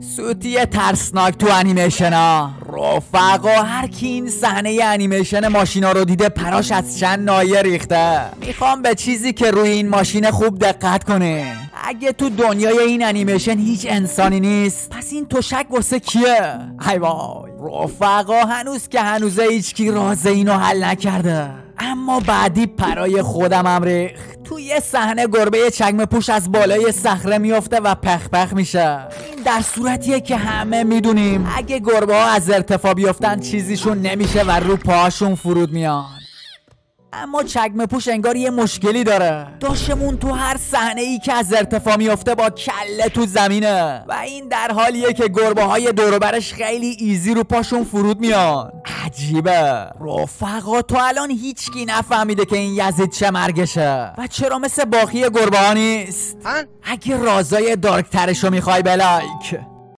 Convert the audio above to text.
سوتی ترسناک تو انیمیشن ها. رفقا هر کی این صحنه انیمیشن ماشینا رو دیده پراش از چند نایه ریخته. میخوام به چیزی که روی این ماشین خوب دقت کنه. اگه تو دنیای این انیمیشن هیچ انسانی نیست، پس این تشک واسه کیه؟ ای وای رفقا، هنوز که هنوزه هیچکی راز اینو حل نکرده. اما بعدی پرای خودم هم ریخت. تو یه صحنه گربه چکمه پوش از بالای صخره میفته و پخ میشه. این در صورتیه که همه میدونیم اگه گربه ها از ارتفاع بیفتن چیزیشون نمیشه و رو پاهاشون فرود میان. اما چکمه پوش انگار یه مشکلی داره. داشمون تو هر صحنه ای که از ارتفاع میفته با کله تو زمینه و این در حالیه که گربه های دور و برش خیلی ایزی رو پاشون فرود میان. عجیبه رفقا، تو الان هیچکی نفهمیده که این یزید چه مرگشه و چرا مثل باقی گربه ها نیست. اگه رازای دارک ترشو میخوای بلایک.